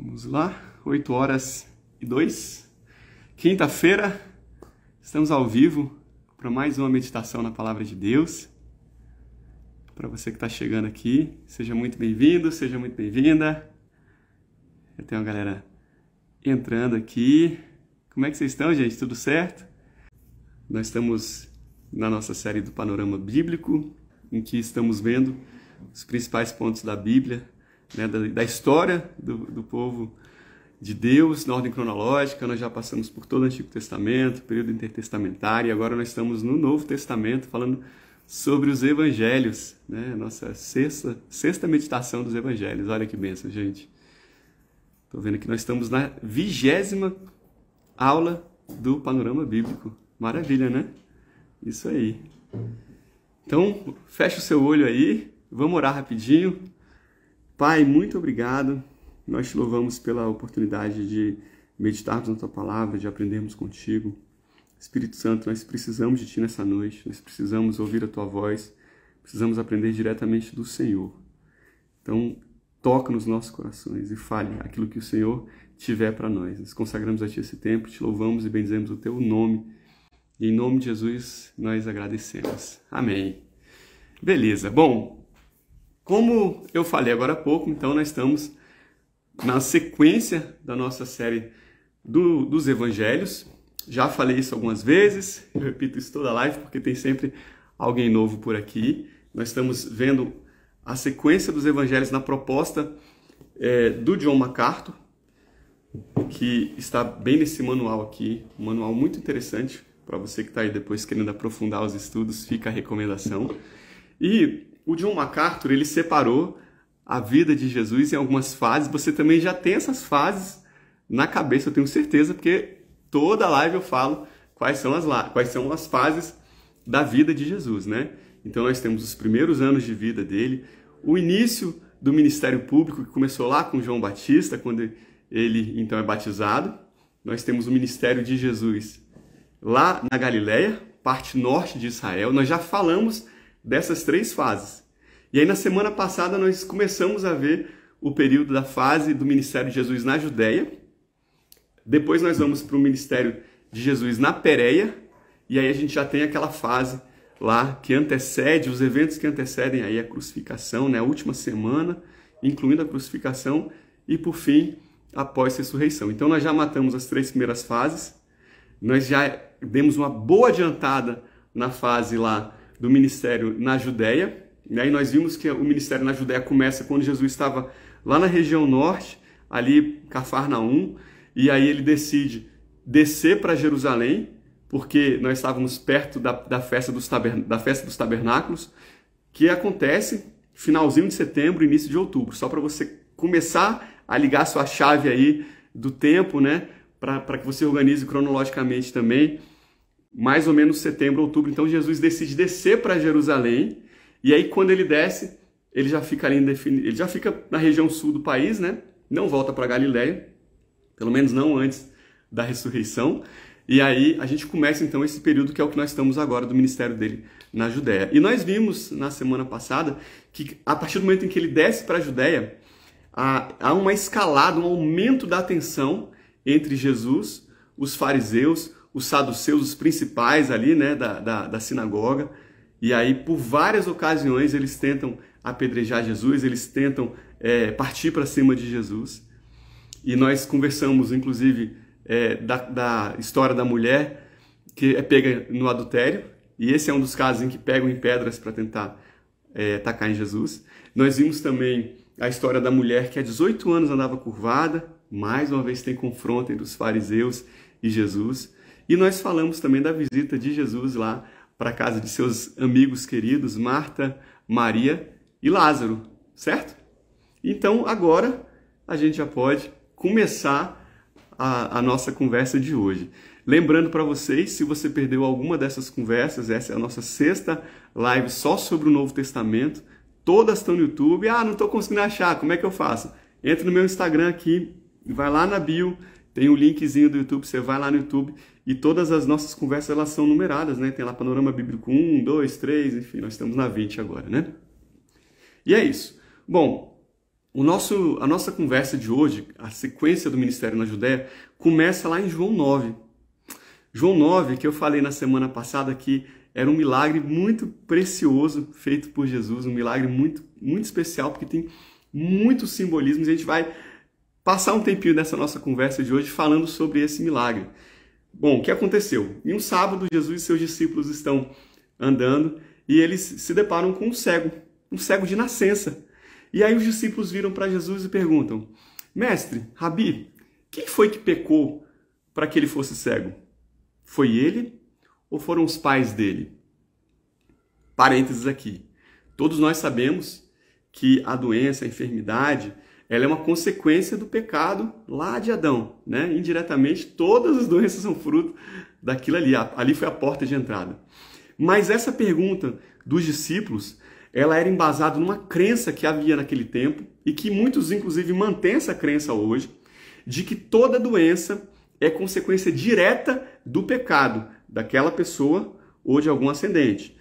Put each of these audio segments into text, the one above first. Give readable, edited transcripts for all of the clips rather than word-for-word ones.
Vamos lá, 8h02, quinta-feira, estamos ao vivo para mais uma meditação na Palavra de Deus. Para você que está chegando aqui, seja muito bem-vindo, seja muito bem-vinda. Já tem uma galera entrando aqui. Como é que vocês estão, gente? Tudo certo? Nós estamos na nossa série do Panorama Bíblico, em que estamos vendo os principais pontos da Bíblia, né, da história do povo de Deus, na ordem cronológica. Nós já passamos por todo o Antigo Testamento, período intertestamentário, e agora nós estamos no Novo Testamento, falando sobre os Evangelhos, né? Nossa sexta meditação dos Evangelhos. Olha que bênção, gente. Estou vendo que nós estamos na 20ª aula do Panorama Bíblico. Maravilha, né? Isso aí. Então, fecha o seu olho aí, vamos orar rapidinho. Pai, muito obrigado. Nós te louvamos pela oportunidade de meditarmos na tua palavra, de aprendermos contigo. Espírito Santo, nós precisamos de ti nessa noite, nós precisamos ouvir a tua voz, precisamos aprender diretamente do Senhor. Então, toca nos nossos corações e fale aquilo que o Senhor tiver para nós. Nós consagramos a ti esse tempo, te louvamos e bendizemos o teu nome. E em nome de Jesus, nós agradecemos. Amém. Beleza. Bom, como eu falei agora há pouco, então nós estamos na sequência da nossa série dos Evangelhos. Já falei isso algumas vezes, eu repito isso toda live porque tem sempre alguém novo por aqui. Nós estamos vendo a sequência dos Evangelhos na proposta do John MacArthur, que está bem nesse manual aqui, um manual muito interessante para você que está aí depois querendo aprofundar os estudos, fica a recomendação. E o John MacArthur, ele separou a vida de Jesus em algumas fases. Você também já tem essas fases na cabeça, eu tenho certeza, porque toda live eu falo quais são as fases da vida de Jesus, né? Então nós temos os primeiros anos de vida dele, o início do ministério público, que começou lá com João Batista, quando ele então é batizado. Nós temos o ministério de Jesus lá na Galileia, parte norte de Israel. Nós já falamos dessas três fases. E aí na semana passada nós começamos a ver o período da fase do ministério de Jesus na Judéia. Depois nós vamos para o ministério de Jesus na Pérea. E aí a gente já tem aquela fase lá que antecede, os eventos que antecedem aí a crucificação, né? A última semana, incluindo a crucificação, e por fim, após a ressurreição. Então nós já matamos as três primeiras fases. Nós já demos uma boa adiantada na fase lá do ministério na Judéia. E aí nós vimos que o ministério na Judéia começa quando Jesus estava lá na região norte, ali Cafarnaum, e aí ele decide descer para Jerusalém, porque nós estávamos perto da festa dos tabernáculos, que acontece finalzinho de setembro, início de outubro, só para você começar a ligar sua chave aí do tempo, né, para que você organize cronologicamente também, mais ou menos setembro, outubro. Então Jesus decide descer para Jerusalém, e aí quando ele desce, ele já fica ali ele já fica na região sul do país, né? Não volta para Galileia, pelo menos não antes da ressurreição. E aí a gente começa então esse período que é o que nós estamos agora do ministério dele na Judéia. E nós vimos na semana passada que a partir do momento em que ele desce para a Judéia, há uma escalada, um aumento da tensão entre Jesus, os fariseus, os saduceus, os principais ali, né, da sinagoga. E aí, por várias ocasiões, eles tentam apedrejar Jesus, eles tentam partir para cima de Jesus. E nós conversamos, inclusive, da história da mulher que é pega no adultério. E esse é um dos casos em que pegam em pedras para tentar atacar em Jesus. Nós vimos também a história da mulher que há 18 anos andava curvada. Mais uma vez tem confronto entre os fariseus e Jesus. E nós falamos também da visita de Jesus lá para a casa de seus amigos queridos, Marta, Maria e Lázaro, certo? Então, agora a gente já pode começar a nossa conversa de hoje. Lembrando para vocês, se você perdeu alguma dessas conversas, essa é a nossa sexta live só sobre o Novo Testamento. Todas estão no YouTube. Ah, não estou conseguindo achar, como é que eu faço? Entra no meu Instagram aqui, vai lá na bio, tem o linkzinho do YouTube, você vai lá no YouTube e todas as nossas conversas elas são numeradas, né? Tem lá Panorama Bíblico 1, 2, 3, enfim, nós estamos na 20 agora, né? E é isso. Bom, A nossa conversa de hoje, a sequência do ministério na Judéia, começa lá em João 9. João 9, que eu falei na semana passada que era um milagre muito precioso feito por Jesus, um milagre muito, muito especial, porque tem muitos simbolismos. A gente vai passar um tempinho nessa nossa conversa de hoje falando sobre esse milagre. Bom, o que aconteceu? Em um sábado, Jesus e seus discípulos estão andando e eles se deparam com um cego de nascença. E aí os discípulos viram para Jesus e perguntam: Mestre, Rabi, quem foi que pecou para que ele fosse cego? Foi ele ou foram os pais dele? Parênteses aqui. Todos nós sabemos que a doença, a enfermidade, ela é uma consequência do pecado lá de Adão, né? Indiretamente, todas as doenças são fruto daquilo ali. Ali foi a porta de entrada. Mas essa pergunta dos discípulos, ela era embasada numa crença que havia naquele tempo e que muitos, inclusive, mantêm essa crença hoje, de que toda doença é consequência direta do pecado daquela pessoa ou de algum ascendente.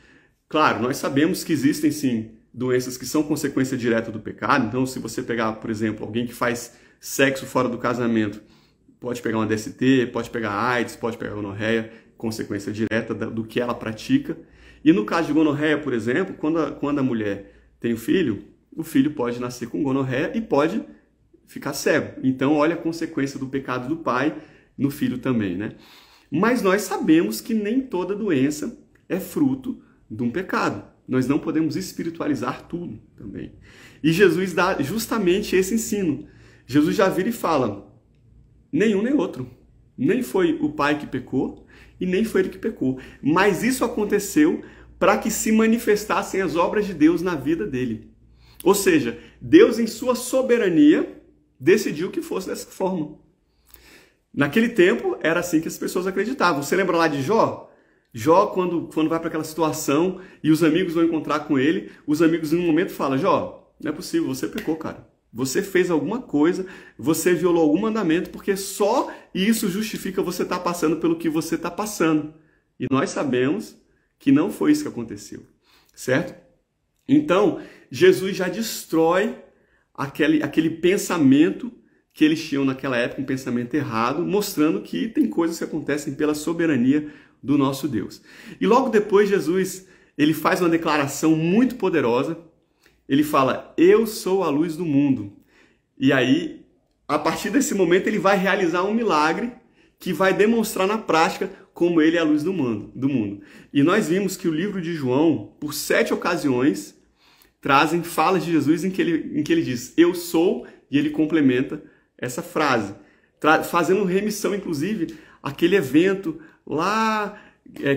Claro, nós sabemos que existem, sim, doenças que são consequência direta do pecado. Então, se você pegar, por exemplo, alguém que faz sexo fora do casamento, pode pegar uma DST, pode pegar AIDS, pode pegar gonorreia, consequência direta do que ela pratica. E no caso de gonorreia, por exemplo, quando a mulher tem o filho pode nascer com gonorreia e pode ficar cego. Então, olha a consequência do pecado do pai no filho também, né? Mas nós sabemos que nem toda doença é fruto de um pecado. Nós não podemos espiritualizar tudo também. E Jesus dá justamente esse ensino. Jesus já vira e fala: nenhum nem outro. Nem foi o pai que pecou e nem foi ele que pecou. Mas isso aconteceu para que se manifestassem as obras de Deus na vida dele. Ou seja, Deus, em sua soberania, decidiu que fosse dessa forma. Naquele tempo, era assim que as pessoas acreditavam. Você lembra lá de Jó? Jó, quando vai para aquela situação e os amigos vão encontrar com ele, os amigos em um momento falam: Jó, não é possível, você pecou, cara. Você fez alguma coisa, você violou algum mandamento, porque só isso justifica você estar passando pelo que você está passando. E nós sabemos que não foi isso que aconteceu, certo? Então, Jesus já destrói aquele pensamento que eles tinham naquela época, um pensamento errado, mostrando que tem coisas que acontecem pela soberania do nosso Deus. E logo depois Jesus, ele faz uma declaração muito poderosa. Ele fala: eu sou a luz do mundo. E aí, a partir desse momento, ele vai realizar um milagre que vai demonstrar na prática como ele é a luz do mundo. E nós vimos que o livro de João, por 7 ocasiões, trazem falas de Jesus em que ele diz: eu sou, e ele complementa essa frase, fazendo remissão, inclusive, àquele evento lá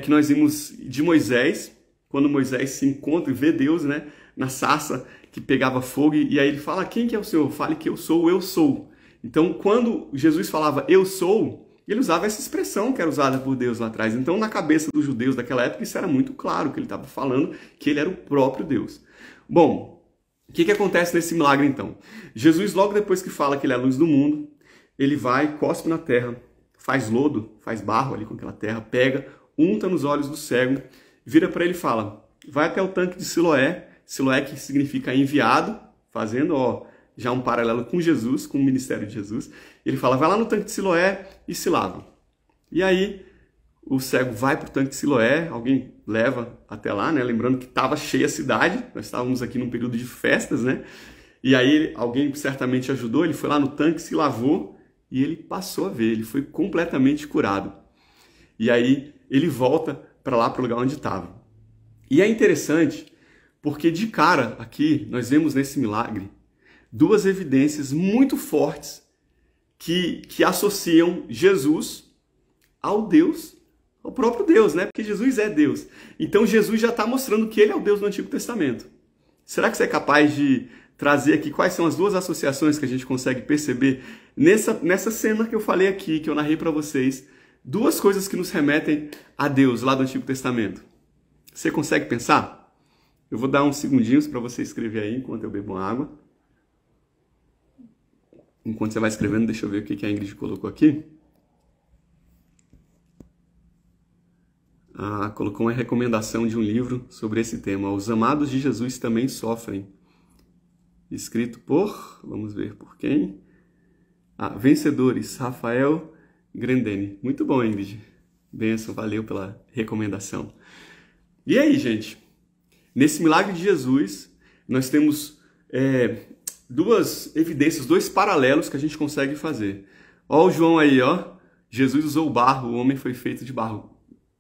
que nós vimos de Moisés, quando Moisés se encontra e vê Deus, né, na sarça que pegava fogo, e aí ele fala: quem que é o Senhor? Fale que eu sou. Então, quando Jesus falava eu sou, ele usava essa expressão que era usada por Deus lá atrás. Então, na cabeça dos judeus daquela época, isso era muito claro, que ele estava falando que ele era o próprio Deus. Bom, o que acontece nesse milagre, então? Jesus, logo depois que fala que ele é a luz do mundo, ele vai, cospe na terra, faz lodo, faz barro ali com aquela terra, pega, unta nos olhos do cego, vira para ele e fala: vai até o tanque de Siloé, Siloé que significa enviado, fazendo já um paralelo com Jesus, com o ministério de Jesus. Ele fala: vai lá no tanque de Siloé e se lava. E aí o cego vai para o tanque de Siloé, alguém leva até lá, né? Lembrando que estava cheia a cidade, nós estávamos aqui num período de festas, né? E aí alguém certamente ajudou, ele foi lá no tanque, se lavou e ele passou a ver, ele foi completamente curado. E aí ele volta para lá, para o lugar onde estava. E é interessante, porque de cara aqui nós vemos nesse milagre 2 evidências muito fortes que associam Jesus ao próprio Deus, né? Porque Jesus é Deus. Então Jesus já está mostrando que ele é o Deus do Antigo Testamento. Será que você é capaz de trazer aqui quais são as 2 associações que a gente consegue perceber nessa cena que eu falei aqui, que eu narrei para vocês? 2 coisas que nos remetem a Deus lá do Antigo Testamento. Você consegue pensar? Eu vou dar uns segundinhos para você escrever aí enquanto eu bebo água. Enquanto você vai escrevendo, deixa eu ver o que a Ingrid colocou aqui. Colocou uma recomendação de um livro sobre esse tema. Os amados de Jesus também sofrem. escrito por, vamos ver por quem? Vencedores, Rafael Grandene. Muito bom, Ingrid. Benção, valeu pela recomendação. E aí, gente? Nesse milagre de Jesus, nós temos duas evidências, dois paralelos que a gente consegue fazer. Ó o João aí, ó. Jesus usou o barro, o homem foi feito de barro.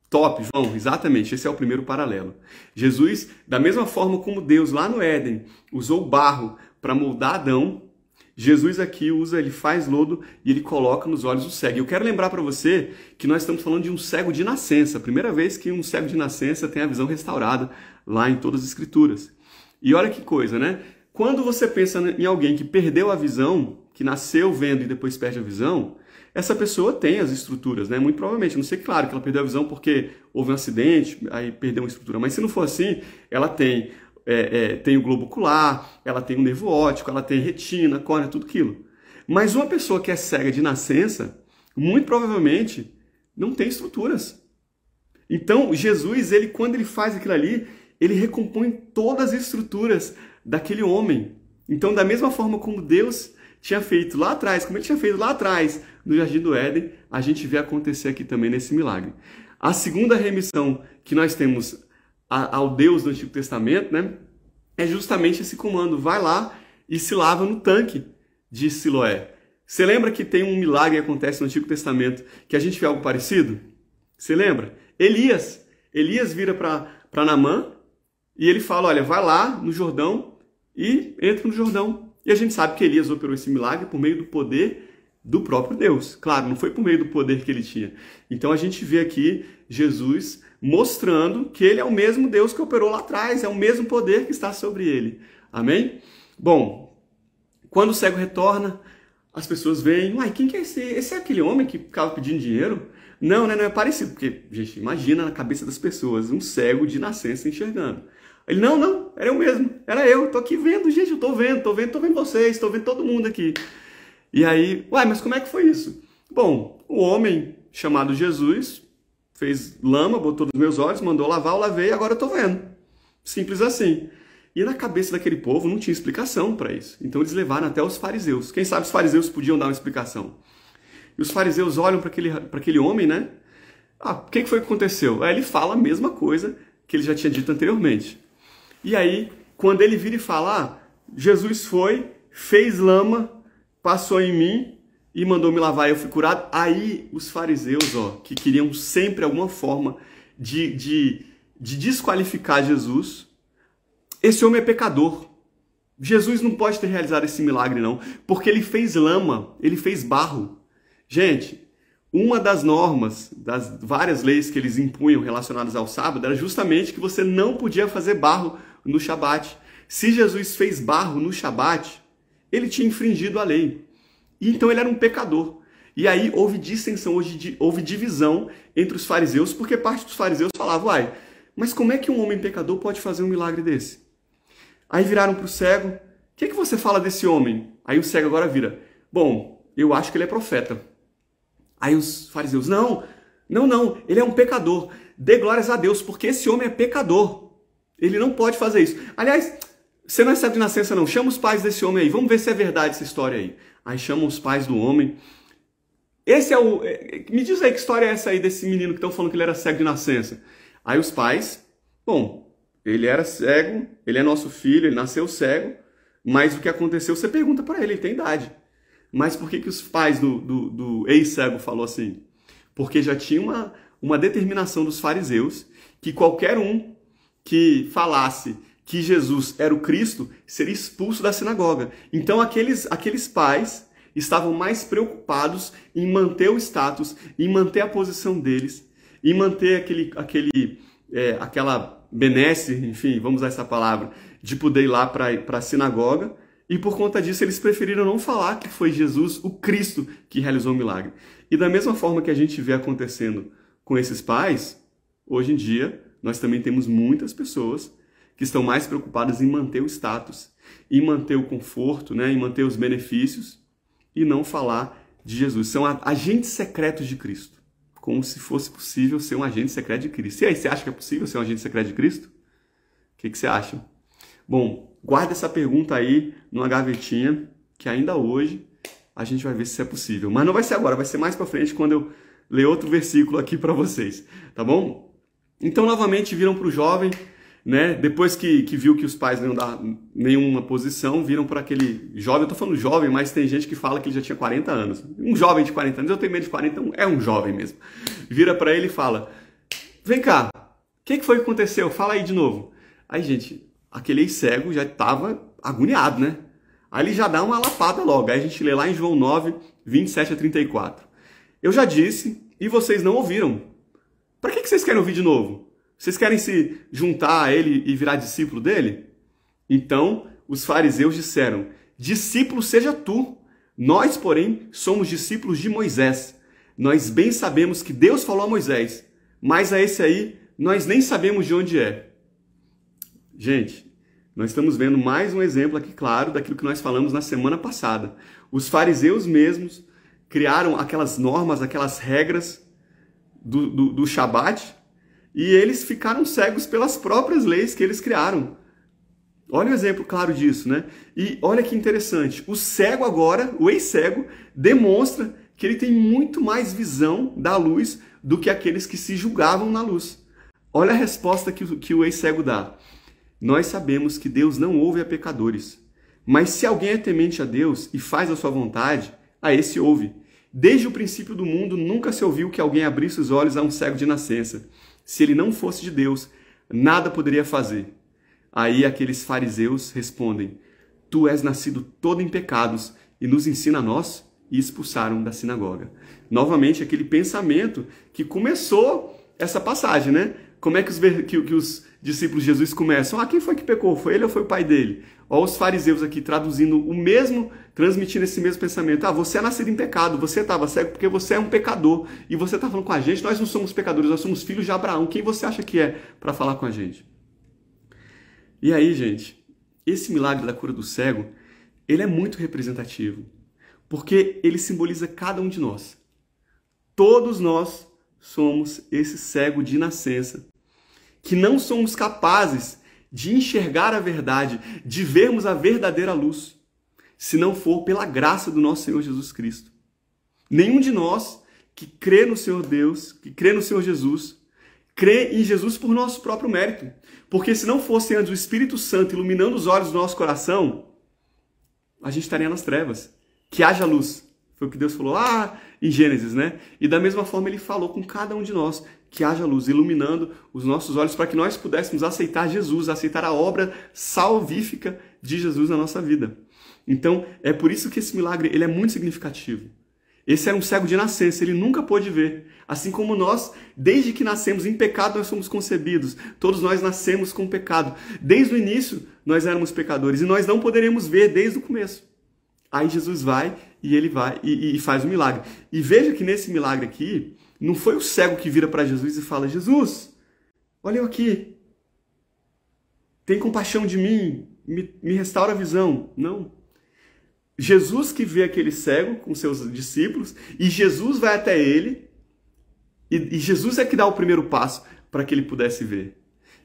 Top, João, exatamente, esse é o primeiro paralelo. Jesus, da mesma forma como Deus lá no Éden usou o barro para moldar Adão, Jesus aqui ele faz lodo e ele coloca nos olhos do cego. Eu quero lembrar para você que nós estamos falando de um cego de nascença. A primeira vez que um cego de nascença tem a visão restaurada lá em todas as Escrituras. E olha que coisa, né? Quando você pensa em alguém que perdeu a visão, que nasceu vendo e depois perde a visão, essa pessoa tem as estruturas, né? Muito provavelmente. Não sei, claro, que ela perdeu a visão porque houve um acidente, aí perdeu uma estrutura. Mas se não for assim, ela tem o globo ocular, ela tem o nervo óptico, ela tem retina, córnea, tudo aquilo. Mas uma pessoa que é cega de nascença, muito provavelmente, não tem estruturas. Então, Jesus, quando ele faz aquilo ali, ele recompõe todas as estruturas daquele homem. Então, da mesma forma como Deus tinha feito lá atrás, como ele tinha feito lá atrás no Jardim do Éden, a gente vê acontecer aqui também nesse milagre. A segunda remissão que nós temos ao Deus do Antigo Testamento, né, é justamente esse comando: vai lá e se lava no tanque de Siloé. Você lembra que tem um milagre que acontece no Antigo Testamento que a gente vê algo parecido? Você lembra? Elias vira para Naamã e ele fala: olha, vai lá no Jordão e entra no Jordão. E a gente sabe que Elias operou esse milagre por meio do poder do próprio Deus. Claro, não foi por meio do poder que ele tinha. Então a gente vê aqui Jesus mostrando que ele é o mesmo Deus que operou lá atrás, é o mesmo poder que está sobre ele. Amém? Bom, quando o cego retorna, as pessoas veem: uai, quem que é esse? Esse é aquele homem que ficava pedindo dinheiro? Não, né? Não é parecido, porque, gente, imagina na cabeça das pessoas um cego de nascença enxergando. Ele: não, era eu mesmo, era eu, tô aqui vendo, gente, eu tô vendo vocês, tô vendo todo mundo aqui. E aí, uai, mas como é que foi isso? Bom, o homem chamado Jesus fez lama, botou nos meus olhos, mandou lavar, eu lavei e agora eu tô vendo. Simples assim. E na cabeça daquele povo não tinha explicação para isso. Então eles levaram até os fariseus. Quem sabe os fariseus podiam dar uma explicação. E os fariseus olham para aquele homem, né? O que foi que aconteceu? Aí ele fala a mesma coisa que ele já tinha dito anteriormente. E aí, quando ele vira e fala: Jesus foi, fez lama, passou em mim e mandou me lavar e eu fui curado. Aí os fariseus, que queriam sempre alguma forma de desqualificar Jesus: esse homem é pecador. Jesus não pode ter realizado esse milagre não, porque ele fez lama, ele fez barro. Gente, uma das normas, das várias leis que eles impunham relacionadas ao sábado, era justamente que você não podia fazer barro no Shabat. Se Jesus fez barro no Shabat, ele tinha infringido a lei. E então ele era um pecador. E aí houve dissensão, houve divisão entre os fariseus, porque parte dos fariseus falava: uai, mas como é que um homem pecador pode fazer um milagre desse? Aí viraram para o cego: o que você fala desse homem? Aí o cego agora vira: bom, eu acho que ele é profeta. Aí os fariseus: não, ele é um pecador. Dê glórias a Deus, porque esse homem é pecador. Ele não pode fazer isso. Aliás, você não é cego de nascença não, chama os pais desse homem aí, vamos ver se é verdade essa história aí. Aí chamam os pais do homem. Me diz aí que história é essa aí desse menino que estão falando que ele era cego de nascença. Aí os pais: bom, ele era cego, ele é nosso filho, ele nasceu cego, mas o que aconteceu, você pergunta para ele tem idade. Mas por que os pais do ex-cego falou assim? Porque já tinha uma determinação dos fariseus que qualquer um que falasse que Jesus era o Cristo seria expulso da sinagoga. Então aqueles pais estavam mais preocupados em manter o status, em manter a posição deles, em manter aquela benesse, enfim, vamos usar essa palavra, de poder ir lá para a sinagoga. E por conta disso eles preferiram não falar que foi Jesus, o Cristo, que realizou o milagre. E da mesma forma que a gente vê acontecendo com esses pais, hoje em dia nós também temos muitas pessoas que estão mais preocupadas em manter o status, em manter o conforto, né, em manter os benefícios e não falar de Jesus. São agentes secretos de Cristo, como se fosse possível ser um agente secreto de Cristo. E aí, você acha que é possível ser um agente secreto de Cristo? O que você acha? Bom, guarda essa pergunta aí numa gavetinha que ainda hoje a gente vai ver se isso é possível. Mas não vai ser agora, vai ser mais para frente quando eu ler outro versículo aqui para vocês, tá bom? Então, novamente, viram para o jovem, né? Depois que viu que os pais não iam dar nenhuma posição, viram para aquele jovem. Eu tô falando jovem, mas tem gente que fala que ele já tinha 40 anos. Um jovem de 40 anos, eu tenho menos de 40, então é um jovem mesmo. Vira para ele e fala, vem cá, o que foi que aconteceu? Fala aí de novo. Aí, gente, aquele ex-cego já estava agoniado, né? Aí ele já dá uma lapada logo. Aí a gente lê lá em João 9, 27 a 34. Eu já disse e vocês não ouviram. Para que vocês querem ouvir de novo? Vocês querem se juntar a ele e virar discípulo dele? Então os fariseus disseram, discípulo seja tu. Nós, porém, somos discípulos de Moisés. Nós bem sabemos que Deus falou a Moisés, mas a esse aí nós nem sabemos de onde é. Gente, nós estamos vendo mais um exemplo aqui, claro, daquilo que nós falamos na semana passada. Os fariseus mesmos criaram aquelas normas, aquelas regras do Shabat, e eles ficaram cegos pelas próprias leis que eles criaram. Olha o exemplo claro disso, né? E olha que interessante, o cego agora, o ex-cego, demonstra que ele tem muito mais visão da luz do que aqueles que se julgavam na luz. Olha a resposta que o ex-cego dá. Nós sabemos que Deus não ouve a pecadores, mas se alguém é temente a Deus e faz a sua vontade, a esse ouve. Desde o princípio do mundo nunca se ouviu que alguém abrisse os olhos a um cego de nascença. Se ele não fosse de Deus, nada poderia fazer. Aí aqueles fariseus respondem, tu és nascido todo em pecados e nos ensina a nós, e expulsaram da sinagoga. Novamente aquele pensamento que começou essa passagem, né? Como é que os discípulos de Jesus começam? Quem foi que pecou? Foi ele ou foi o pai dele? Olha os fariseus aqui traduzindo o mesmo, transmitindo esse mesmo pensamento. Você é nascido em pecado, você estava cego porque você é um pecador. E você está falando com a gente, nós não somos pecadores, nós somos filhos de Abraão. Quem você acha que é para falar com a gente? E aí, gente, esse milagre da cura do cego, ele é muito representativo. Porque ele simboliza cada um de nós. Todos nós somos esse cego de nascença, que não somos capazes de enxergar a verdade, de vermos a verdadeira luz, se não for pela graça do nosso Senhor Jesus Cristo. Nenhum de nós que crê no Senhor Deus, que crê no Senhor Jesus, crê em Jesus por nosso próprio mérito. Porque se não fosse antes o Espírito Santo iluminando os olhos do nosso coração, a gente estaria nas trevas. Que haja luz. Foi o que Deus falou lá em Gênesis, né? E da mesma forma ele falou com cada um de nós, que haja luz, iluminando os nossos olhos para que nós pudéssemos aceitar Jesus, aceitar a obra salvífica de Jesus na nossa vida. Então, é por isso que esse milagre ele é muito significativo. Esse era um cego de nascença, ele nunca pôde ver. Assim como nós, desde que nascemos em pecado, nós somos concebidos. Todos nós nascemos com pecado. Desde o início, nós éramos pecadores e nós não poderemos ver desde o começo. Aí Jesus vai e ele vai e faz o milagre. E veja que nesse milagre aqui, não foi o cego que vira para Jesus e fala, Jesus, olha eu aqui, tem compaixão de mim, me restaura a visão. Não. Jesus que vê aquele cego com seus discípulos e Jesus vai até ele e Jesus é que dá o primeiro passo para que ele pudesse ver.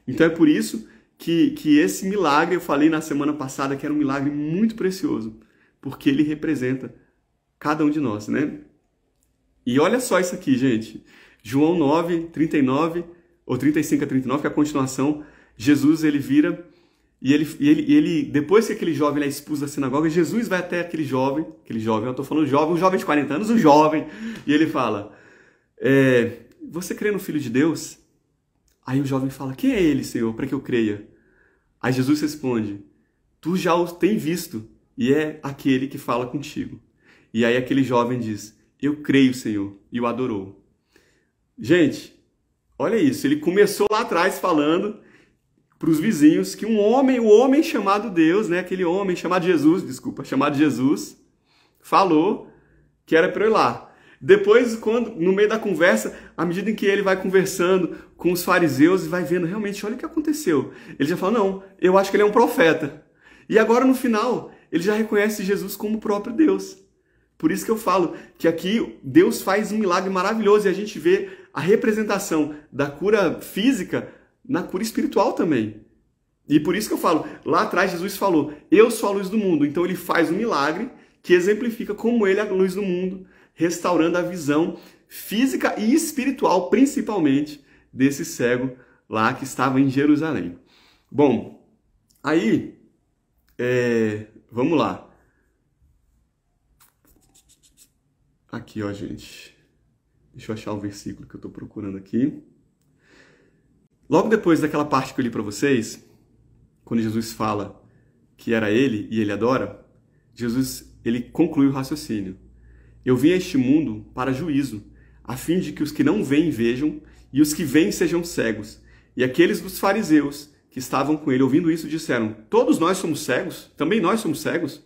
Então é por isso que esse milagre, eu falei na semana passada que era um milagre muito precioso, porque ele representa cada um de nós, né? E olha só isso aqui, gente. João 9, 39, ou 35 a 39, que é a continuação. Jesus, ele vira e ele depois que aquele jovem é expulso da sinagoga, Jesus vai até aquele jovem, eu estou falando jovem, um jovem de 40 anos, um jovem, e ele fala, você crê no Filho de Deus? Aí o jovem fala, quem é ele, Senhor, para que eu creia? Aí Jesus responde, tu já o tem visto, e é aquele que fala contigo. E aí aquele jovem diz, eu creio, Senhor, e o adorou. Gente, olha isso, ele começou lá atrás falando para os vizinhos que o homem chamado Deus, né, aquele homem chamado Jesus, falou que era para eu ir lá. Depois, no meio da conversa, à medida em que ele vai conversando com os fariseus e vai vendo, realmente, olha o que aconteceu. Ele já fala, não, eu acho que ele é um profeta. E agora, no final, ele já reconhece Jesus como o próprio Deus. Por isso que eu falo que aqui Deus faz um milagre maravilhoso e a gente vê a representação da cura física na cura espiritual também. E por isso que eu falo, lá atrás Jesus falou, eu sou a luz do mundo. Então ele faz um milagre que exemplifica como ele é a luz do mundo, restaurando a visão física e espiritual, principalmente, desse cego lá que estava em Jerusalém. Bom, aí, vamos lá. Aqui, ó, gente. Deixa eu achar o versículo que eu estou procurando aqui. Logo depois daquela parte que eu li para vocês, quando Jesus fala que era ele e ele adora, Jesus ele conclui o raciocínio. Eu vim a este mundo para juízo, a fim de que os que não veem vejam e os que veem sejam cegos. E aqueles dos fariseus que estavam com ele ouvindo isso disseram, todos nós somos cegos? Também nós somos cegos?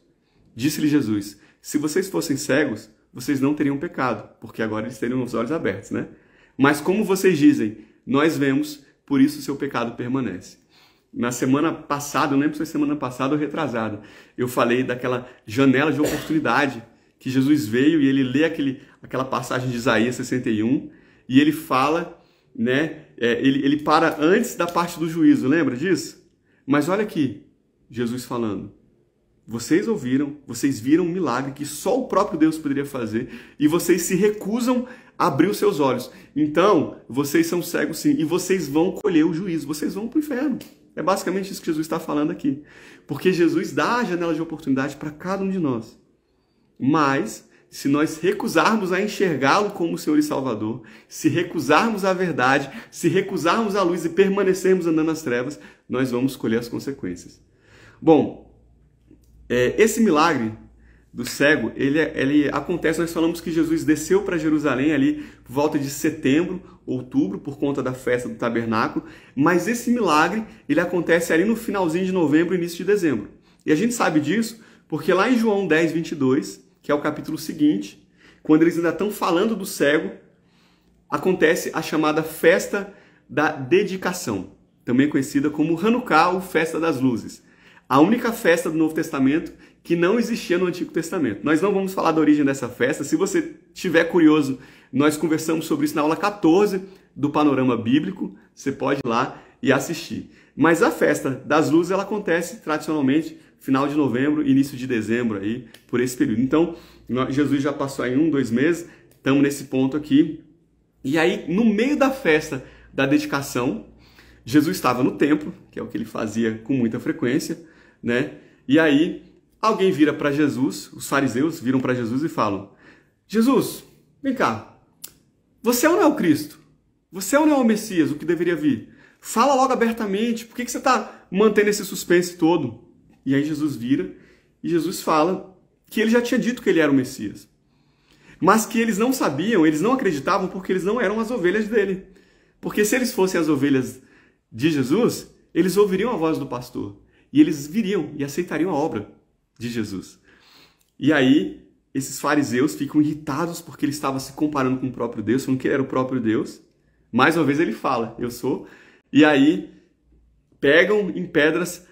Disse-lhe Jesus, se vocês fossem cegos, vocês não teriam pecado, porque agora eles teriam os olhos abertos, né? Mas como vocês dizem, nós vemos, por isso o seu pecado permanece. Na semana passada, não lembro se foi semana passada ou retrasada, eu falei daquela janela de oportunidade que Jesus veio e ele lê aquela passagem de Isaías 61 e ele fala, né? Ele para antes da parte do juízo, lembra disso? Mas olha aqui, Jesus falando. Vocês ouviram, vocês viram um milagre que só o próprio Deus poderia fazer e vocês se recusam a abrir os seus olhos. Então, vocês são cegos sim e vocês vão colher o juízo, vocês vão para o inferno. É basicamente isso que Jesus está falando aqui. Porque Jesus dá a janela de oportunidade para cada um de nós. Mas, se nós recusarmos a enxergá-lo como Senhor e Salvador, se recusarmos a verdade, se recusarmos a luz e permanecermos andando nas trevas, nós vamos colher as consequências. Bom, esse milagre do cego, ele acontece, nós falamos que Jesus desceu para Jerusalém ali por volta de setembro, outubro, por conta da festa do tabernáculo, mas esse milagre, ele acontece ali no finalzinho de novembro, início de dezembro. E a gente sabe disso porque lá em João 10, 22, que é o capítulo seguinte, quando eles ainda estão falando do cego, acontece a chamada festa da dedicação, também conhecida como Hanukkah ou Festa das Luzes. A única festa do Novo Testamento que não existia no Antigo Testamento. Nós não vamos falar da origem dessa festa. Se você estiver curioso, nós conversamos sobre isso na aula 14 do Panorama Bíblico. Você pode ir lá e assistir. Mas a festa das luzes, ela acontece tradicionalmente final de novembro, início de dezembro, aí, por esse período. Então, Jesus já passou aí 1, 2 meses, estamos nesse ponto aqui. E aí, no meio da festa da dedicação, Jesus estava no templo, que é o que ele fazia com muita frequência, né? E aí, alguém vira para Jesus, os fariseus viram para Jesus e falam, Jesus, vem cá, você não é o Cristo? Você não é o Messias, o que deveria vir? Fala logo abertamente, por que você está mantendo esse suspense todo? E aí Jesus vira e Jesus fala que ele já tinha dito que ele era o Messias. Mas que eles não sabiam, eles não acreditavam porque eles não eram as ovelhas dele. Porque se eles fossem as ovelhas de Jesus, eles ouviriam a voz do pastor. E eles viriam e aceitariam a obra de Jesus. E aí, esses fariseus ficam irritados porque ele estava se comparando com o próprio Deus, falando que ele era o próprio Deus. Mais uma vez ele fala, eu sou. E aí, pegam em pedras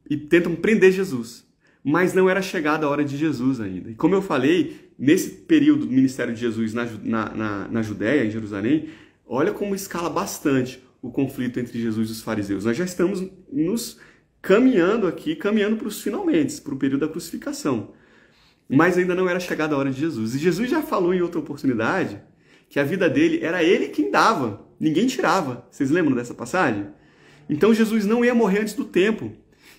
e tentam prender Jesus. Mas não era chegada a hora de Jesus ainda. E como eu falei, nesse período do ministério de Jesus na Judéia, em Jerusalém, olha como escala bastante o conflito entre Jesus e os fariseus. Nós já estamos nos caminhando para os finalmente, para o período da crucificação. Mas ainda não era chegada a hora de Jesus. E Jesus já falou em outra oportunidade que a vida dele era ele quem dava, ninguém tirava. Vocês lembram dessa passagem? Então Jesus não ia morrer antes do tempo.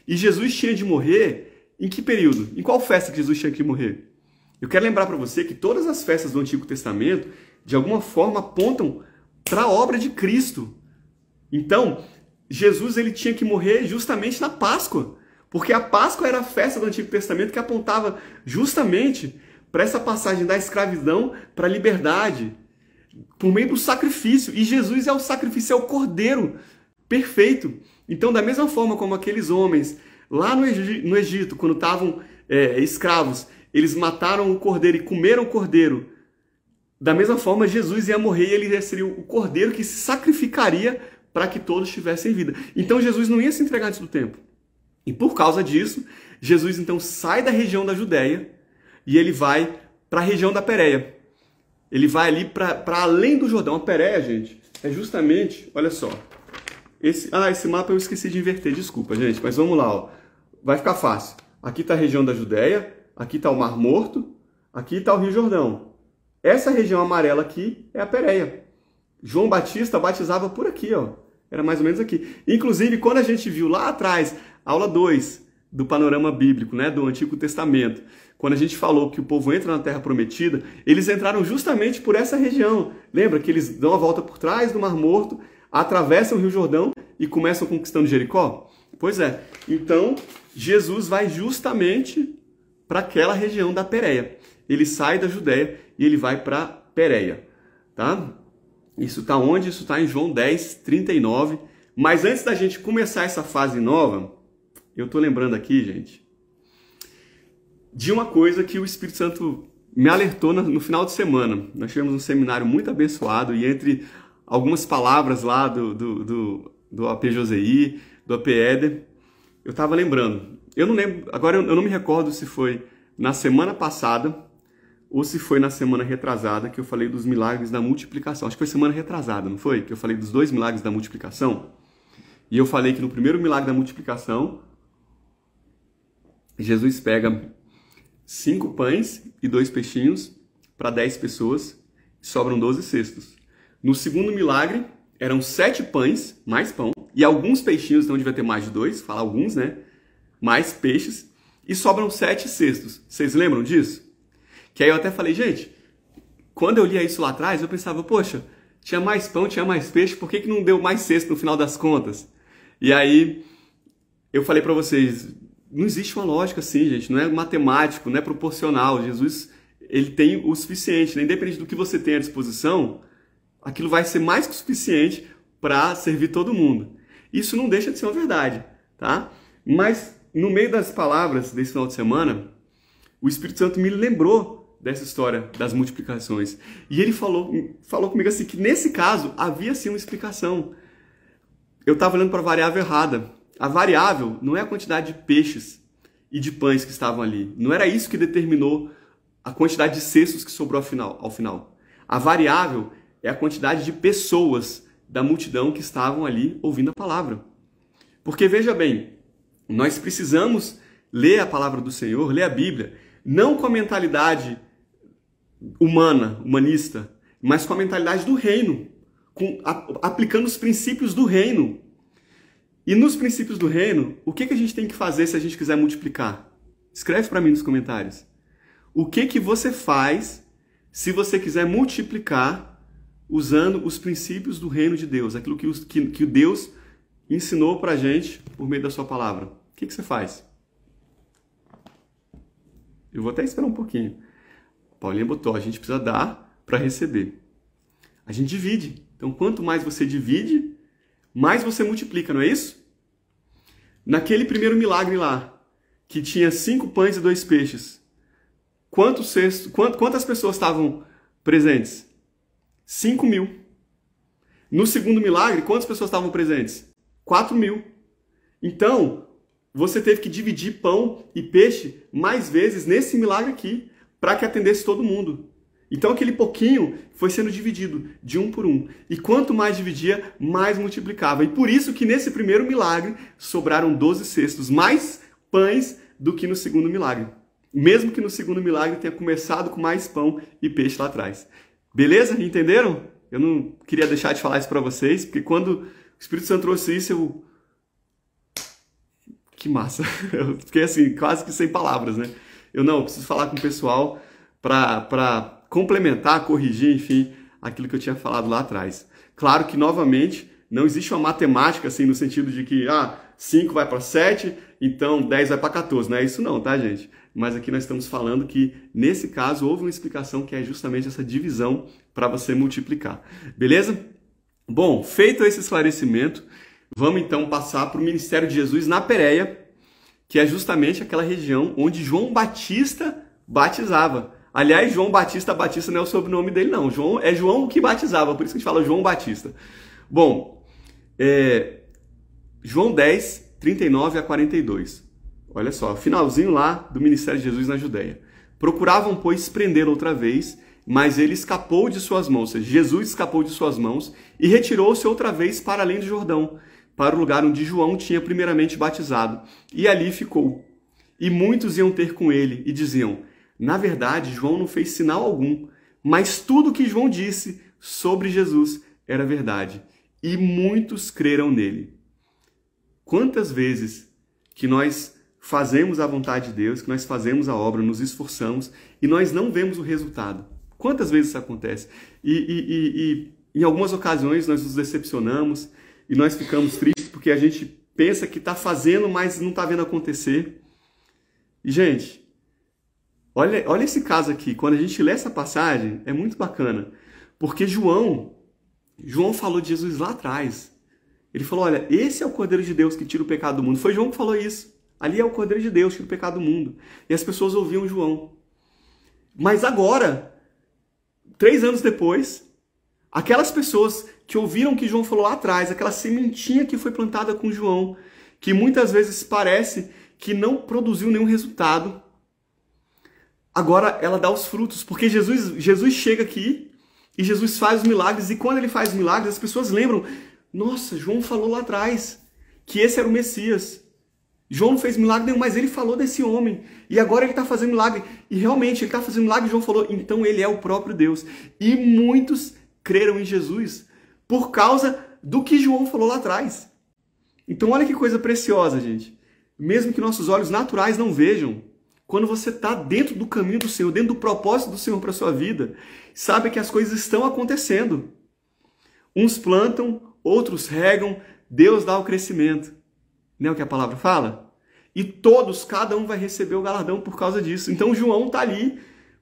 E Jesus tinha de morrer em que período? Em qual festa que Jesus tinha que morrer? Eu quero lembrar para você que todas as festas do Antigo Testamento, de alguma forma, apontam para a obra de Cristo. Então, Jesus ele tinha que morrer justamente na Páscoa, porque a Páscoa era a festa do Antigo Testamento que apontava justamente para essa passagem da escravidão para a liberdade, por meio do sacrifício. E Jesus é o sacrifício, é o cordeiro perfeito. Então, da mesma forma como aqueles homens lá no Egito, quando estavam escravos, eles mataram o cordeiro e comeram o cordeiro, da mesma forma Jesus ia morrer e ele seria o cordeiro que se sacrificaria para que todos tivessem vida. Então Jesus não ia se entregar antes do tempo. E por causa disso, Jesus então sai da região da Judéia e ele vai para a região da Pérea. Ele vai ali para além do Jordão. A Pérea, gente, é justamente, olha só, Esse mapa eu esqueci de inverter, desculpa, gente, mas vamos lá, ó. Vai ficar fácil. Aqui está a região da Judéia, aqui está o Mar Morto, aqui está o Rio Jordão. Essa região amarela aqui é a Pérea. João Batista batizava por aqui, ó. Era mais ou menos aqui. Inclusive, quando a gente viu lá atrás, aula 2 do panorama bíblico, né, do Antigo Testamento, quando a gente falou que o povo entra na Terra Prometida, eles entraram justamente por essa região. Lembra que eles dão a volta por trás do Mar Morto, atravessam o Rio Jordão e começam conquistando Jericó? Pois é. Então, Jesus vai justamente para aquela região da Pérea. Ele sai da Judéia e ele vai para Pérea, tá? Isso está onde? Isso está em João 10, 39. Mas antes da gente começar essa fase nova, eu estou lembrando aqui, gente, de uma coisa que o Espírito Santo me alertou no final de semana. Nós tivemos um seminário muito abençoado e entre algumas palavras lá do AP Josei, do AP Éder, eu estava lembrando. Eu não lembro, agora eu não me recordo se foi na semana passada ou se foi na semana retrasada que eu falei dos milagres da multiplicação. Acho que foi semana retrasada, não foi? Que eu falei dos 2 milagres da multiplicação. E eu falei que no primeiro milagre da multiplicação, Jesus pega 5 pães e 2 peixinhos para 10 pessoas e sobram 12 cestos. No segundo milagre, eram 7 pães, mais pão, e alguns peixinhos, então devia ter mais de 2, fala alguns, né? Mais peixes, e sobram 7 cestos. Vocês lembram disso? Que aí eu até falei, gente, quando eu lia isso lá atrás, eu pensava, poxa, tinha mais pão, tinha mais peixe, por que não deu mais cesto no final das contas? E aí eu falei para vocês, não existe uma lógica assim, gente, não é matemático, não é proporcional. Jesus, ele tem o suficiente, né? Independente do que você tem à disposição, aquilo vai ser mais que o suficiente para servir todo mundo. Isso não deixa de ser uma verdade, tá? Mas no meio das palavras desse final de semana, o Espírito Santo me lembrou dessa história das multiplicações. E ele falou comigo assim, que nesse caso havia sim uma explicação. Eu estava olhando para a variável errada. A variável não é a quantidade de peixes e de pães que estavam ali. Não era isso que determinou a quantidade de cestos que sobrou ao final. A variável é a quantidade de pessoas da multidão que estavam ali ouvindo a palavra. Porque veja bem, nós precisamos ler a palavra do Senhor, ler a Bíblia, não com a mentalidade humanista, mas com a mentalidade do reino, aplicando os princípios do reino. E nos princípios do reino, o que a gente tem que fazer se a gente quiser multiplicar? Escreve para mim nos comentários. O que você faz se você quiser multiplicar usando os princípios do reino de Deus, aquilo que Deus ensinou para a gente por meio da sua palavra? O que você faz? Eu vou até esperar um pouquinho. Paulinha botou, a gente precisa dar para receber. A gente divide. Então, quanto mais você divide, mais você multiplica, não é isso? Naquele primeiro milagre lá, que tinha 5 pães e 2 peixes, quantas pessoas estavam presentes? 5.000. No segundo milagre, quantas pessoas estavam presentes? 4.000. Então, você teve que dividir pão e peixe mais vezes nesse milagre aqui, para que atendesse todo mundo. Então aquele pouquinho foi sendo dividido de um por um. E quanto mais dividia, mais multiplicava. E por isso que nesse primeiro milagre sobraram 12 cestos, mais pães do que no segundo milagre. Mesmo que no segundo milagre tenha começado com mais pão e peixe lá atrás. Beleza? Entenderam? Eu não queria deixar de falar isso para vocês, porque quando o Espírito Santo trouxe isso, que massa! Eu fiquei assim, quase que sem palavras, né? Eu preciso falar com o pessoal para complementar, corrigir, enfim, aquilo que eu tinha falado lá atrás. Claro que, novamente, não existe uma matemática assim no sentido de que 5 vai para 7, então 10 vai para 14. Não é isso não, tá, gente? Mas aqui nós estamos falando que, nesse caso, houve uma explicação que é justamente essa divisão para você multiplicar. Beleza? Bom, feito esse esclarecimento, vamos então passar para o ministério de Jesus na Pérea, que é justamente aquela região onde João Batista batizava. Aliás, João Batista não é o sobrenome dele, não. É João que batizava, por isso que a gente fala João Batista. Bom, João 10, 39 a 42. Olha só, finalzinho lá do ministério de Jesus na Judéia. Procuravam, pois, prendê-lo outra vez, mas ele escapou de suas mãos. Ou seja, Jesus escapou de suas mãos e retirou-se outra vez para além do Jordão, para o lugar onde João tinha primeiramente batizado, e ali ficou. E muitos iam ter com ele e diziam: na verdade, João não fez sinal algum, mas tudo o que João disse sobre Jesus era verdade. E muitos creram nele. Quantas vezes que nós fazemos a vontade de Deus, que nós fazemos a obra, nos esforçamos e nós não vemos o resultado? Quantas vezes isso acontece? E em algumas ocasiões nós nos decepcionamos e nós ficamos tristes porque a gente pensa que está fazendo, mas não está vendo acontecer. E, gente, olha esse caso aqui. Quando a gente lê essa passagem, é muito bacana. Porque João falou de Jesus lá atrás. Ele falou, olha, esse é o Cordeiro de Deus que tira o pecado do mundo. Foi João que falou isso. Ali é o Cordeiro de Deus que tira o pecado do mundo. E as pessoas ouviam João. Mas agora, 3 anos depois, aquelas pessoas que ouviram o que João falou lá atrás, aquela sementinha que foi plantada com João, que muitas vezes parece que não produziu nenhum resultado, agora ela dá os frutos. Porque Jesus chega aqui e Jesus faz os milagres, e quando ele faz os milagres, as pessoas lembram, nossa, João falou lá atrás que esse era o Messias. João não fez milagre nenhum, mas ele falou desse homem. E agora ele está fazendo milagre. E realmente ele está fazendo milagre, e João falou, então ele é o próprio Deus. E muitos creram em Jesus por causa do que João falou lá atrás. Então olha que coisa preciosa, gente. Mesmo que nossos olhos naturais não vejam, quando você está dentro do caminho do Senhor, dentro do propósito do Senhor para a sua vida, sabe que as coisas estão acontecendo. Uns plantam, outros regam, Deus dá o crescimento. Não é o que a palavra fala? E todos, cada um vai receber o galardão por causa disso. Então João está ali,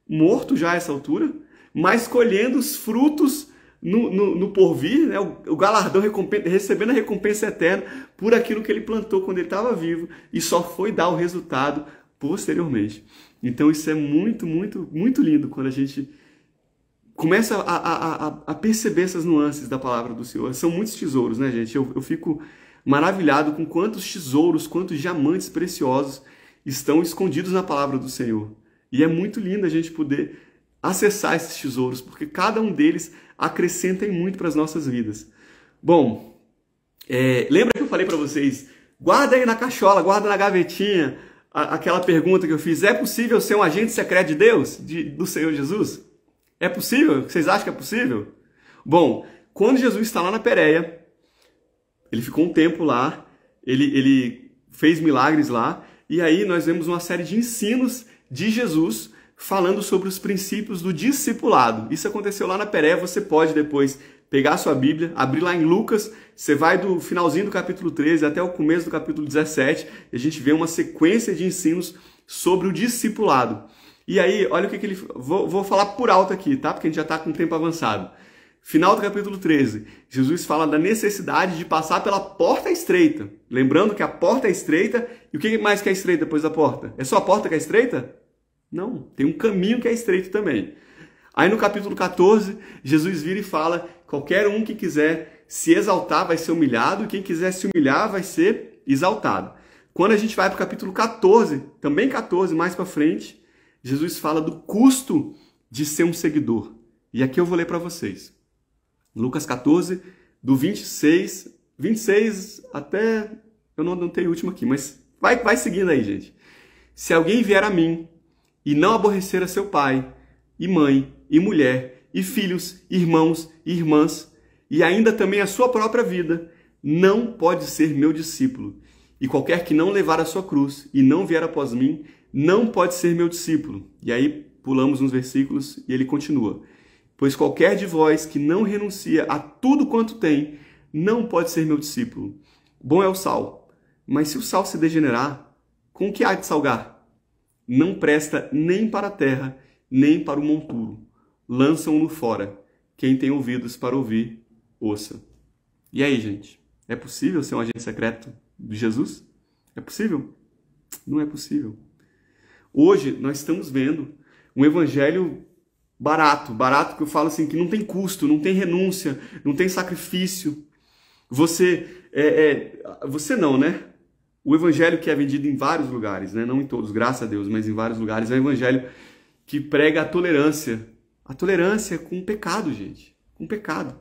morto já a essa altura, mas colhendo os frutos no porvir, né? O galardão, recebendo a recompensa eterna por aquilo que ele plantou quando ele estava vivo e só foi dar o resultado posteriormente. Então isso é muito, muito, muito lindo quando a gente começa a perceber essas nuances da palavra do Senhor. São muitos tesouros, né, gente? Eu fico maravilhado com quantos tesouros, quantos diamantes preciosos estão escondidos na palavra do Senhor. E é muito lindo a gente poder acessar esses tesouros, porque cada um deles acrescenta muito para as nossas vidas. Bom, lembra que eu falei para vocês, guarda aí na cachola, guarda na gavetinha, aquela pergunta que eu fiz, é possível ser um agente secreto de Deus, do Senhor Jesus? É possível? Vocês acham que é possível? Bom, quando Jesus está lá na Pérea, ele ficou um tempo lá, ele fez milagres lá, e aí nós vemos uma série de ensinos de Jesus falando sobre os princípios do discipulado. Isso aconteceu lá na Pérea, você pode depois pegar a sua Bíblia, abrir lá em Lucas, você vai do finalzinho do capítulo 13 até o começo do capítulo 17, e a gente vê uma sequência de ensinos sobre o discipulado. E aí, olha o que ele... Vou falar por alto aqui, tá? Porque a gente já está com o tempo avançado. Final do capítulo 13, Jesus fala da necessidade de passar pela porta estreita. Lembrando que a porta é estreita, e o que mais que é estreito depois da porta? É só a porta que é estreita? Não, tem um caminho que é estreito também. Aí no capítulo 14, Jesus vira e fala, qualquer um que quiser se exaltar vai ser humilhado, e quem quiser se humilhar vai ser exaltado. Quando a gente vai para o capítulo 14, também 14, mais para frente, Jesus fala do custo de ser um seguidor. E aqui eu vou ler para vocês. Lucas 14, do 26 até... Eu não anotei o último aqui, mas vai seguindo aí, gente. Se alguém vier a mim e não aborrecer a seu pai, e mãe, e mulher, e filhos, irmãos e irmãs, e ainda também a sua própria vida, não pode ser meu discípulo. E qualquer que não levar a sua cruz e não vier após mim, não pode ser meu discípulo. E aí pulamos uns versículos e ele continua. Pois qualquer de vós que não renuncia a tudo quanto tem, não pode ser meu discípulo. Bom é o sal, mas se o sal se degenerar, com o que há de salgar? Não presta nem para a terra, nem para o monturo. Lançam-no fora. Quem tem ouvidos para ouvir, ouça. E aí, gente? É possível ser um agente secreto de Jesus? É possível? Não é possível. Hoje nós estamos vendo um evangelho barato que eu falo assim, que não tem custo, não tem renúncia, não tem sacrifício. Você não, né? O evangelho que é vendido em vários lugares, né? Não em todos, graças a Deus, mas em vários lugares, é um evangelho que prega a tolerância. A tolerância com o pecado, gente. Com o pecado.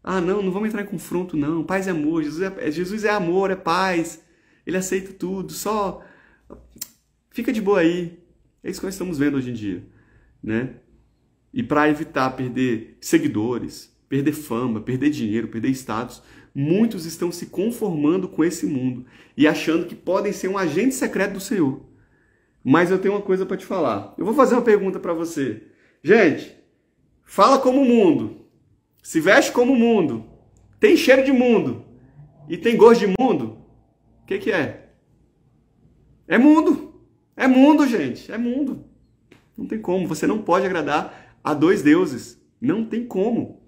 Ah, não vamos entrar em confronto, não. Paz e amor. Jesus é amor, é paz. Ele aceita tudo. Só fica de boa aí. É isso que nós estamos vendo hoje em dia, né? E para evitar perder seguidores, perder fama, perder dinheiro, perder status, muitos estão se conformando com esse mundo e achando que podem ser um agente secreto do Senhor. Mas eu tenho uma coisa para te falar. Eu vou fazer uma pergunta para você. Gente, fala como o mundo. Se veste como o mundo, tem cheiro de mundo e tem gosto de mundo, o que é? É mundo. É mundo, gente. É mundo. Não tem como. Você não pode agradar a dois deuses. Não tem como.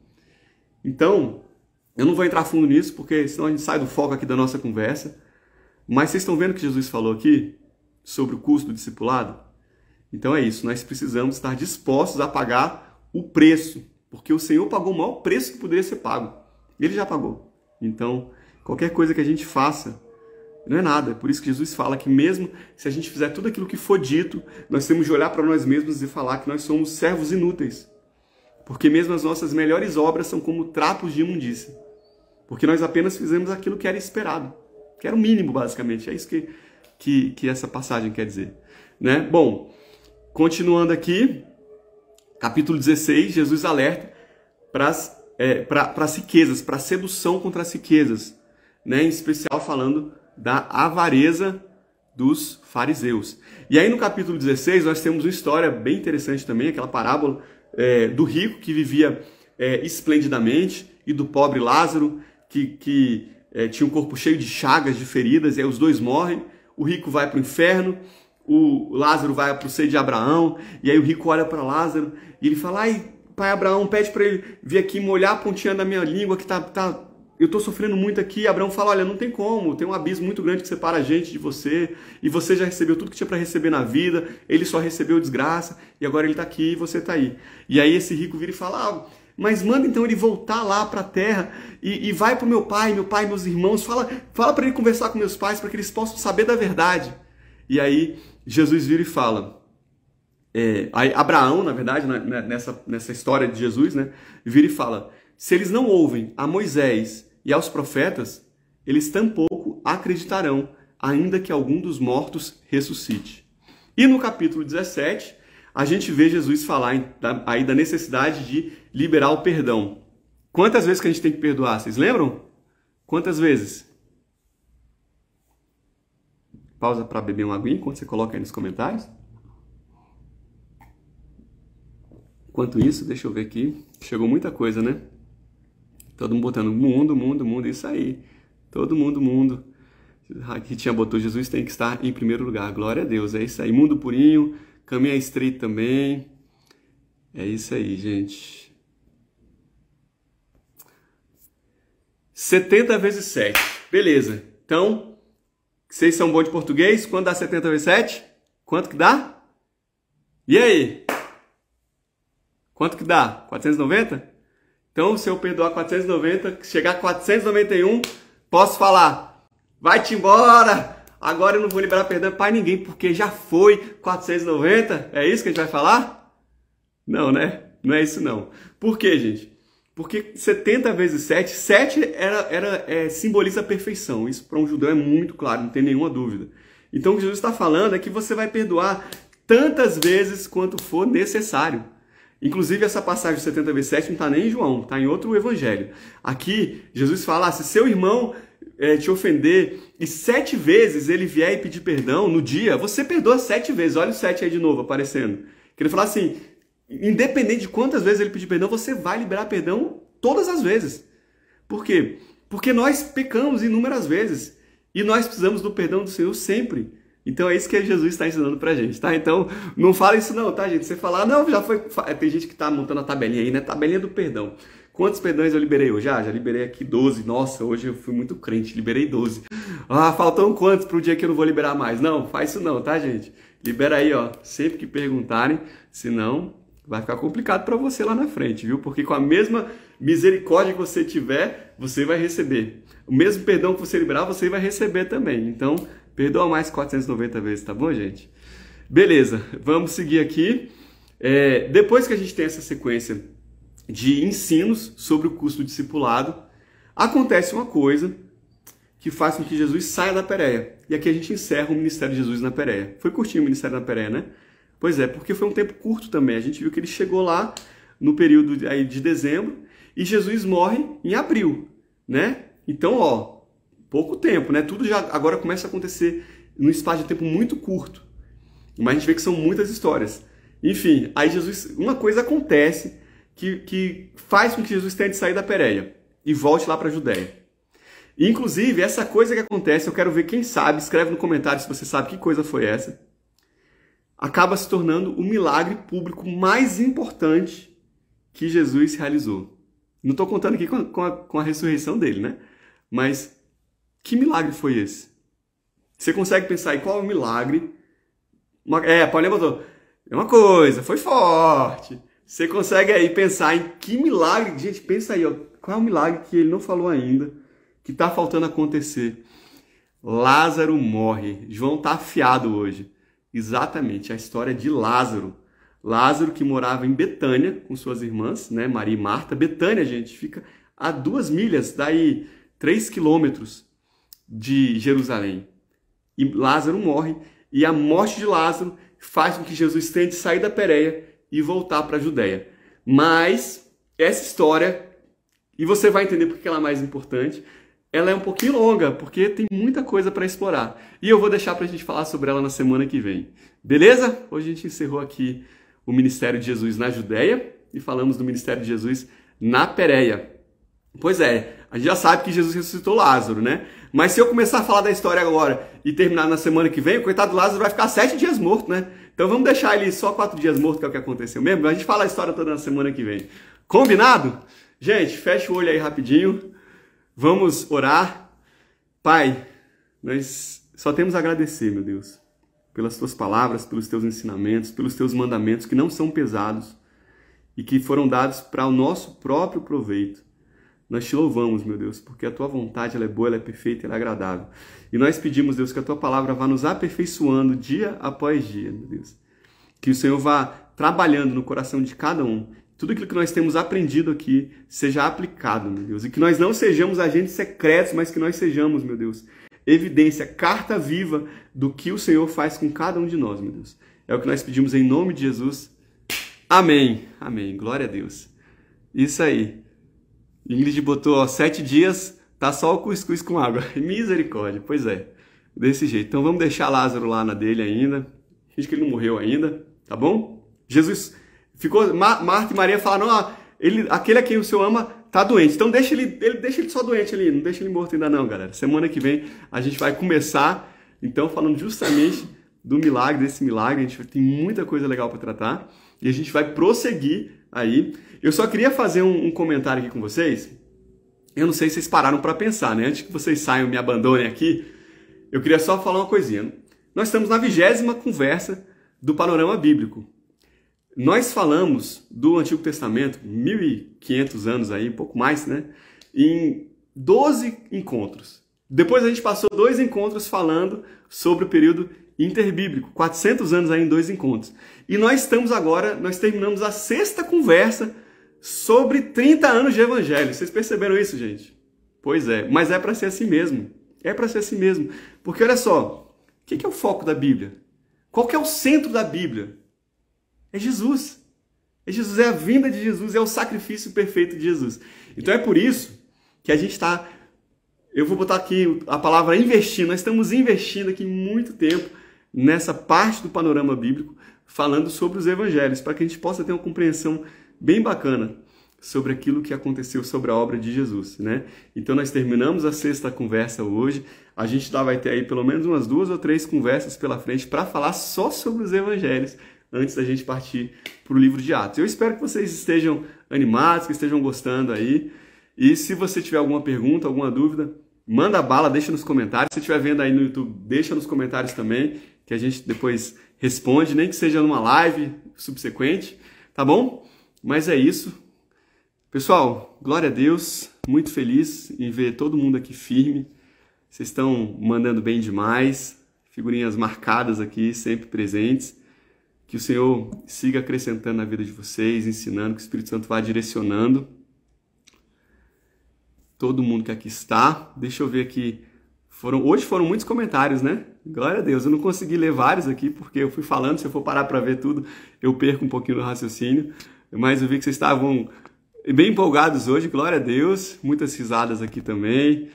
Então, eu não vou entrar fundo nisso, porque senão a gente sai do foco aqui da nossa conversa. Mas vocês estão vendo o que Jesus falou aqui sobre o custo do discipulado? Então é isso. Nós precisamos estar dispostos a pagar o preço. Porque o Senhor pagou o maior preço que poderia ser pago. Ele já pagou. Então, qualquer coisa que a gente faça, não é nada. É por isso que Jesus fala que mesmo se a gente fizer tudo aquilo que for dito, nós temos de olhar para nós mesmos e falar que nós somos servos inúteis. Porque mesmo as nossas melhores obras são como trapos de imundícia. Porque nós apenas fizemos aquilo que era esperado. Que era o mínimo, basicamente. É isso que essa passagem quer dizer, né? Bom, continuando aqui, capítulo 16, Jesus alerta para as riquezas, para a sedução contra as riquezas, né? Em especial falando da avareza dos fariseus. E aí no capítulo 16 nós temos uma história bem interessante também, aquela parábola do rico que vivia esplendidamente e do pobre Lázaro que tinha um corpo cheio de chagas, de feridas, e aí os dois morrem, o rico vai para o inferno, o Lázaro vai para o seio de Abraão, e aí o rico olha para Lázaro e ele fala: ai, pai Abraão, pede para ele vir aqui molhar a pontinha da minha língua que eu estou sofrendo muito aqui. E Abraão fala: olha, não tem como, tem um abismo muito grande que separa a gente de você, e você já recebeu tudo que tinha para receber na vida, ele só recebeu desgraça, e agora ele está aqui e você está aí. E aí esse rico vira e fala: mas manda então ele voltar lá para a terra e vai para o meu pai, meus irmãos, fala para ele conversar com meus pais para que eles possam saber da verdade. E aí Jesus vira e fala, aí Abraão, na verdade, nessa história de Jesus, né, vira e fala: se eles não ouvem a Moisés e aos profetas, eles tampouco acreditarão, ainda que algum dos mortos ressuscite. E no capítulo 17, a gente vê Jesus falar aí da necessidade de liberar o perdão. Quantas vezes que a gente tem que perdoar? Vocês lembram? Quantas vezes? Pausa para beber uma aguinha enquanto você coloca aí nos comentários. Enquanto isso, deixa eu ver aqui. Chegou muita coisa, né? Todo mundo botando mundo, isso aí. Todo mundo. Aqui tinha botou: Jesus tem que estar em primeiro lugar. Glória a Deus, é isso aí. Mundo purinho, caminho estreito também. É isso aí, gente. 70 vezes 7. Beleza. Então, vocês são bons de português? Quanto dá 70 vezes 7? Quanto que dá? E aí? Quanto que dá? 490? Então, se eu perdoar 490, chegar a 491, posso falar: vai-te embora! Agora eu não vou liberar perdão para ninguém, porque já foi 490. É isso que a gente vai falar? Não, né? Não é isso não. Por quê, gente? Porque 70 vezes 7, 7 simboliza a perfeição. Isso para um judeu é muito claro, não tem nenhuma dúvida. Então o que Jesus está falando é que você vai perdoar tantas vezes quanto for necessário. Inclusive essa passagem de 70 vezes 7 não está nem em João, está em outro evangelho. Aqui Jesus fala: se seu irmão te ofender e 7 vezes ele vier e pedir perdão no dia, você perdoa 7 vezes. Olha o 7 aí de novo aparecendo. Queria falar assim: independente de quantas vezes ele pedir perdão, você vai liberar perdão todas as vezes. Por quê? Porque nós pecamos inúmeras vezes e nós precisamos do perdão do Senhor sempre. Então é isso que Jesus está ensinando pra gente, tá? Então não fala isso não, tá, gente? Você falar: não, já foi... Tem gente que tá montando a tabelinha aí, né? Tabelinha do perdão. Quantos perdões eu liberei hoje? Já liberei aqui 12. Nossa, hoje eu fui muito crente, liberei 12. Faltam quantos pro dia que eu não vou liberar mais? Não, faz isso não, tá, gente? Libera aí, ó, sempre que perguntarem, senão vai ficar complicado para você lá na frente, viu? Porque com a mesma misericórdia que você tiver, você vai receber. O mesmo perdão que você liberar, você vai receber também. Então, perdoa mais 490 vezes, tá bom, gente? Beleza, vamos seguir aqui. Depois que a gente tem essa sequência de ensinos sobre o curso do discipulado, acontece uma coisa que faz com que Jesus saia da Pérea. E aqui a gente encerra o ministério de Jesus na Pérea. Foi curtinho o ministério na Pérea, né? Pois é, porque foi um tempo curto também. A gente viu que ele chegou lá no período aí de dezembro e Jesus morre em abril, né? Então, ó, pouco tempo, né? Tudo já agora começa a acontecer num espaço de tempo muito curto. Mas a gente vê que são muitas histórias. Enfim, aí Jesus, uma coisa acontece que faz com que Jesus tente sair da Pérea e volte lá para a Judéia. Inclusive, essa coisa que acontece, eu quero ver quem sabe, escreve no comentário se você sabe que coisa foi essa, acaba se tornando o milagre público mais importante que Jesus realizou. Não estou contando aqui com a ressurreição dele, né? Mas que milagre foi esse? Você consegue pensar em qual é o milagre? Paulinho botou, é uma coisa, foi forte. Você consegue aí pensar em que milagre? Gente, pensa aí, ó, qual é o milagre que ele não falou ainda, que está faltando acontecer? Lázaro morre. João está afiado hoje. Exatamente, a história de Lázaro. Lázaro que morava em Betânia com suas irmãs, né, Maria e Marta. Betânia, gente, fica a 2 milhas, daí 3 quilômetros de Jerusalém. E Lázaro morre, e a morte de Lázaro faz com que Jesus tente sair da Pérea e voltar para a Judéia. Mas essa história, e você vai entender porque ela é mais importante, ela é um pouquinho longa, porque tem muita coisa para explorar. E eu vou deixar para a gente falar sobre ela na semana que vem. Beleza? Hoje a gente encerrou aqui o ministério de Jesus na Judéia e falamos do ministério de Jesus na Pérea. Pois é, a gente já sabe que Jesus ressuscitou Lázaro, né? Mas se eu começar a falar da história agora e terminar na semana que vem, o coitado do Lázaro vai ficar 7 dias morto, né? Então vamos deixar ele só 4 dias morto, que é o que aconteceu mesmo. A gente fala a história toda na semana que vem. Combinado? Gente, fecha o olho aí rapidinho. Vamos orar. Pai, nós só temos a agradecer, meu Deus, pelas tuas palavras, pelos teus ensinamentos, pelos teus mandamentos que não são pesados e que foram dados para o nosso próprio proveito. Nós te louvamos, meu Deus, porque a tua vontade ela é boa, ela é perfeita, ela é agradável. E nós pedimos, Deus, que a tua palavra vá nos aperfeiçoando dia após dia, meu Deus. Que o Senhor vá trabalhando no coração de cada um. Tudo aquilo que nós temos aprendido aqui seja aplicado, meu Deus. E que nós não sejamos agentes secretos, mas que nós sejamos, meu Deus, evidência, carta viva do que o Senhor faz com cada um de nós, meu Deus. É o que nós pedimos em nome de Jesus. Amém. Amém. Glória a Deus. Isso aí. Ingrid botou, ó, 7 dias, tá só o cuscuz com água. Misericórdia. Pois é. Desse jeito. Então vamos deixar Lázaro lá na dele ainda. Finge que ele não morreu ainda. Tá bom? Jesus ficou... Marta e Maria falaram, ó, aquele a quem o Senhor ama tá doente. Então deixa ele só doente ali. Não deixa ele morto ainda não, galera. Semana que vem a gente vai começar, então, falando justamente do milagre, desse milagre. A gente tem muita coisa legal para tratar. E a gente vai prosseguir aí. Eu só queria fazer um comentário aqui com vocês. Eu não sei se vocês pararam para pensar, né? Antes que vocês saiam e me abandonem aqui, eu queria só falar uma coisinha. Nós estamos na 20ª conversa do Panorama Bíblico. Nós falamos do Antigo Testamento, 1.500 anos aí, um pouco mais, né? Em 12 encontros. Depois a gente passou 2 encontros falando sobre o período interbíblico, 400 anos aí em 2 encontros. E nós estamos agora, nós terminamos a 6ª conversa sobre 30 anos de evangelho. Vocês perceberam isso, gente? Pois é, mas é para ser assim mesmo. É para ser assim mesmo. Porque olha só, o que é o foco da Bíblia? Qual que é o centro da Bíblia? É Jesus. É Jesus, é a vinda de Jesus, é o sacrifício perfeito de Jesus. Então é por isso que a gente está... Eu vou botar aqui a palavra investir. Nós estamos investindo aqui muito tempo nessa parte do panorama bíblico, falando sobre os evangelhos, para que a gente possa ter uma compreensão bem bacana sobre aquilo que aconteceu sobre a obra de Jesus, né? Então nós terminamos a 6ª conversa hoje. A gente vai ter aí pelo menos umas 2 ou 3 conversas pela frente para falar só sobre os evangelhos, antes da gente partir para o livro de Atos. Eu espero que vocês estejam animados, que estejam gostando aí. E se você tiver alguma pergunta, alguma dúvida, manda bala, deixa nos comentários. Se estiver vendo aí no YouTube, deixa nos comentários também, que a gente depois responde, nem que seja numa live subsequente, tá bom? Mas é isso. Pessoal, glória a Deus, muito feliz em ver todo mundo aqui firme. Vocês estão mandando bem demais, figurinhas marcadas aqui, sempre presentes. Que o Senhor siga acrescentando na vida de vocês, ensinando, que o Espírito Santo vá direcionando todo mundo que aqui está. Deixa eu ver aqui. Hoje foram muitos comentários, né? Glória a Deus. Eu não consegui ler vários aqui, porque eu fui falando. Se eu for parar para ver tudo, eu perco um pouquinho do raciocínio. Mas eu vi que vocês estavam bem empolgados hoje. Glória a Deus. Muitas risadas aqui também.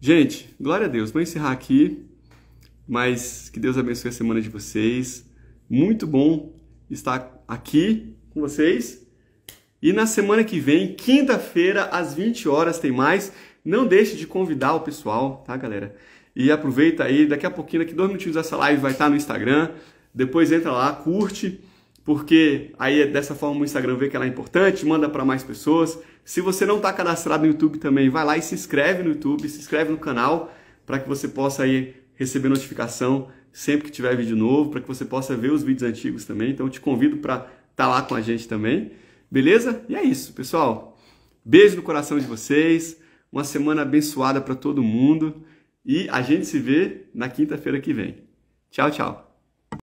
Gente, glória a Deus. Vou encerrar aqui. Mas que Deus abençoe a semana de vocês. Muito bom estar aqui com vocês. E na semana que vem, quinta-feira, às 20 horas, tem mais. Não deixe de convidar o pessoal, tá, galera? E aproveita aí, daqui a pouquinho, daqui 2 minutinhos, essa live vai estar no Instagram. Depois entra lá, curte, porque aí dessa forma o Instagram vê que ela é importante, manda para mais pessoas. Se você não está cadastrado no YouTube também, vai lá e se inscreve no YouTube, se inscreve no canal, para que você possa aí receber notificação sempre que tiver vídeo novo, para que você possa ver os vídeos antigos também. Então eu te convido para estar lá com a gente também, beleza? E é isso, pessoal. Beijo no coração de vocês, uma semana abençoada para todo mundo e a gente se vê na quinta-feira que vem. Tchau, tchau.